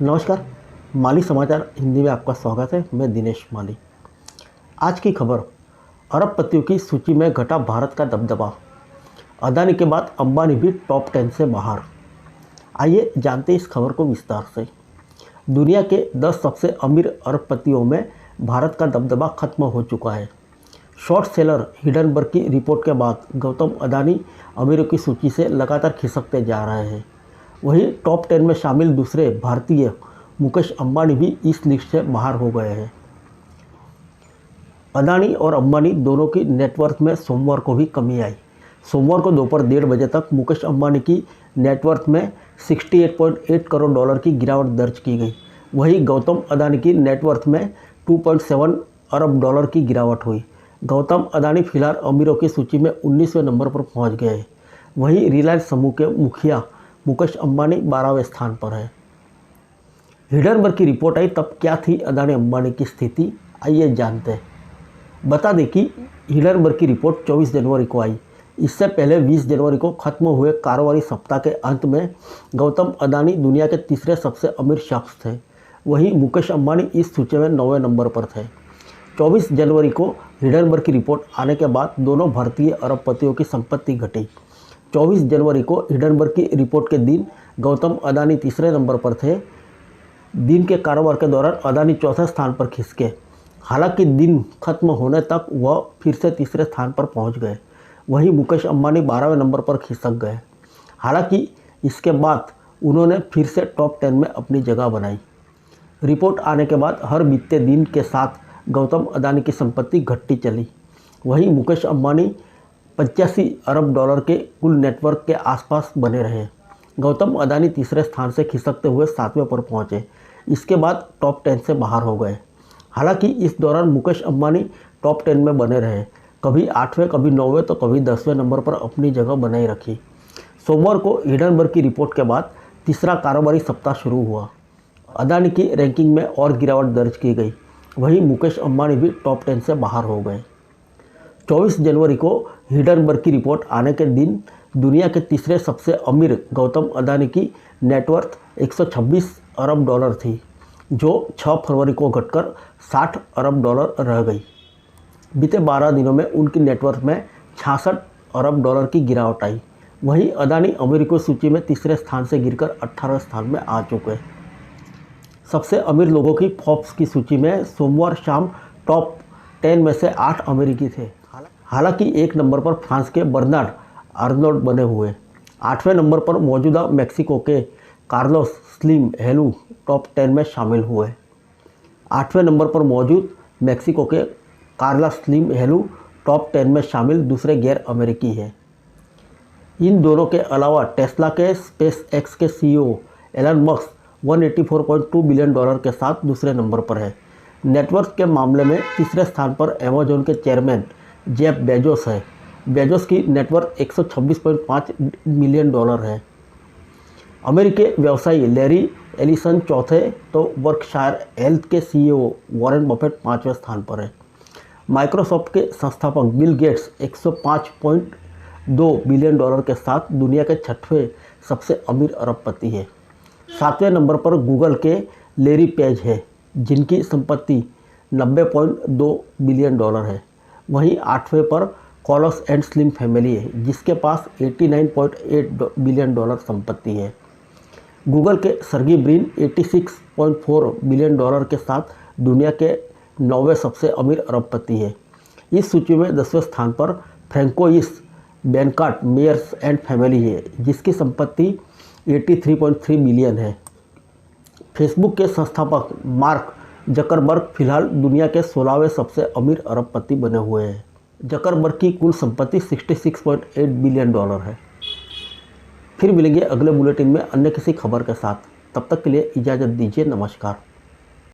नमस्कार। माली समाचार हिंदी में आपका स्वागत है। मैं दिनेश माली। आज की खबर, अरबपतियों की सूची में घटा भारत का दबदबा। अदानी के बाद अंबानी भी टॉप 10 से बाहर। आइए जानते हैं इस खबर को विस्तार से। दुनिया के 10 सबसे अमीर अरबपतियों में भारत का दबदबा खत्म हो चुका है। शॉर्ट सेलर हिडनबर्ग की रिपोर्ट के बाद गौतम अदानी अमीरों की सूची से लगातार खिसकते जा रहे हैं। वहीं टॉप 10 में शामिल दूसरे भारतीय मुकेश अंबानी भी इस लिस्ट से बाहर हो गए हैं। अदानी और अंबानी दोनों की नेटवर्थ में सोमवार को भी कमी आई। सोमवार को दोपहर 1:30 बजे तक मुकेश अंबानी की नेटवर्थ में 68.8 करोड़ डॉलर की गिरावट दर्ज की गई। वहीं गौतम अदानी की नेटवर्थ में 2.7 अरब डॉलर की गिरावट हुई। गौतम अदानी फिलहाल अमीरों की सूची में 19वें नंबर पर पहुंच गए हैं। वहीं रिलायंस समूह के मुखिया मुकेश अंबानी 12वें स्थान पर है। हिडनबर्ग की रिपोर्ट आई तब क्या थी अदानी अंबानी की स्थिति, आइए जानते हैं। बता दें कि हिडनबर्ग की रिपोर्ट 24 जनवरी को आई। इससे पहले 20 जनवरी को खत्म हुए कारोबारी सप्ताह के अंत में गौतम अदानी दुनिया के तीसरे सबसे अमीर शख्स थे। वहीं मुकेश अंबानी इस सूची में 9वें नंबर पर थे। 24 जनवरी को हिडनबर्ग की रिपोर्ट आने के बाद दोनों भारतीय अरबपतियों की संपत्ति घटी। 24 जनवरी को हिडनबर्ग की रिपोर्ट के दिन गौतम अदानी तीसरे नंबर पर थे। दिन के कारोबार के दौरान अदानी चौथे स्थान पर खिसके। हालांकि दिन खत्म होने तक वह फिर से तीसरे स्थान पर पहुंच गए। वहीं मुकेश अंबानी 12वें नंबर पर खिसक गए। हालांकि इसके बाद उन्होंने फिर से टॉप 10 में अपनी जगह बनाई। रिपोर्ट आने के बाद हर बीतते दिन के साथ गौतम अदानी की संपत्ति घटती चली। वहीं मुकेश अंबानी 85 अरब डॉलर के कुल नेटवर्क के आसपास बने रहे। गौतम अदानी तीसरे स्थान से खिसकते हुए 7वें पर पहुंचे। इसके बाद टॉप 10 से बाहर हो गए। हालांकि इस दौरान मुकेश अंबानी टॉप 10 में बने रहे। कभी 8वें, कभी 9वें तो कभी 10वें नंबर पर अपनी जगह बनाई रखी। सोमवार को हिडनबर्ग की रिपोर्ट के बाद तीसरा कारोबारी सप्ताह शुरू हुआ। अदानी की रैंकिंग में और गिरावट दर्ज की गई। वहीं मुकेश अंबानी भी टॉप 10 से बाहर हो गए। 24 जनवरी को हिडनबर्ग की रिपोर्ट आने के दिन दुनिया के तीसरे सबसे अमीर गौतम अदानी की नेटवर्थ 126 अरब डॉलर थी, जो 6 फरवरी को घटकर 60 अरब डॉलर रह गई। बीते 12 दिनों में उनकी नेटवर्थ में 66 अरब डॉलर की गिरावट आई। वहीं अदानी अमेरिकी सूची में तीसरे स्थान से गिरकर 18वें स्थान में आ चुके। सबसे अमीर लोगों की फोर्ब्स की सूची में सोमवार शाम टॉप 10 में से 8 अमेरिकी थे। हालांकि एक नंबर पर फ्रांस के बर्नार्ड आर्नोल्ड बने हुए। 8वें नंबर पर मौजूदा मेक्सिको के कार्लोस स्लिम हेलू टॉप 10 में शामिल हुए। 8वें नंबर पर मौजूद मेक्सिको के कार्लोस स्लिम हेलू टॉप 10 में शामिल दूसरे गैर अमेरिकी हैं। इन दोनों के अलावा टेस्ला के स्पेस एक्स के CEO Elon Musk 184.2 billion dollar के साथ दूसरे नंबर पर है। नेटवर्थ के मामले में तीसरे स्थान पर अमेजॉन के चेयरमैन जेफ बेजोस है। बेजोस की नेटवर्थ 126.5 मिलियन डॉलर है। अमेरिकी व्यवसायी लैरी एलिसन चौथे तो बर्कशायर हेल्थ के सीईओ वॉरेन बफेट 5वें स्थान पर है। माइक्रोसॉफ्ट के संस्थापक बिल गेट्स 105.2 बिलियन डॉलर के साथ दुनिया के 6वें सबसे अमीर अरबपति है। 7वें नंबर पर गूगल के लैरी पेज है, जिनकी संपत्ति 90.2 बिलियन डॉलर है। वहीं 8वें पर कॉलोस एंड स्लिम फैमिली है, जिसके पास 89.8 बिलियन डॉलर संपत्ति है। गूगल के सर्गी ब्रिन 86.4 बिलियन डॉलर के साथ दुनिया के 9वें सबसे अमीर अरबपति है। इस सूची में 10वें स्थान पर फ्रैंकोइस बेनकार्ट मेयर्स एंड फैमिली है, जिसकी संपत्ति 83.3 बिलियन है। फेसबुक के संस्थापक मार्क जकरबर्ग फिलहाल दुनिया के 16वें सबसे अमीर अरबपति बने हुए हैं। जकरबर्ग की कुल संपत्ति 66.8 बिलियन डॉलर है। फिर मिलेंगे अगले बुलेटिन में अन्य किसी खबर के साथ। तब तक के लिए इजाज़त दीजिए। नमस्कार।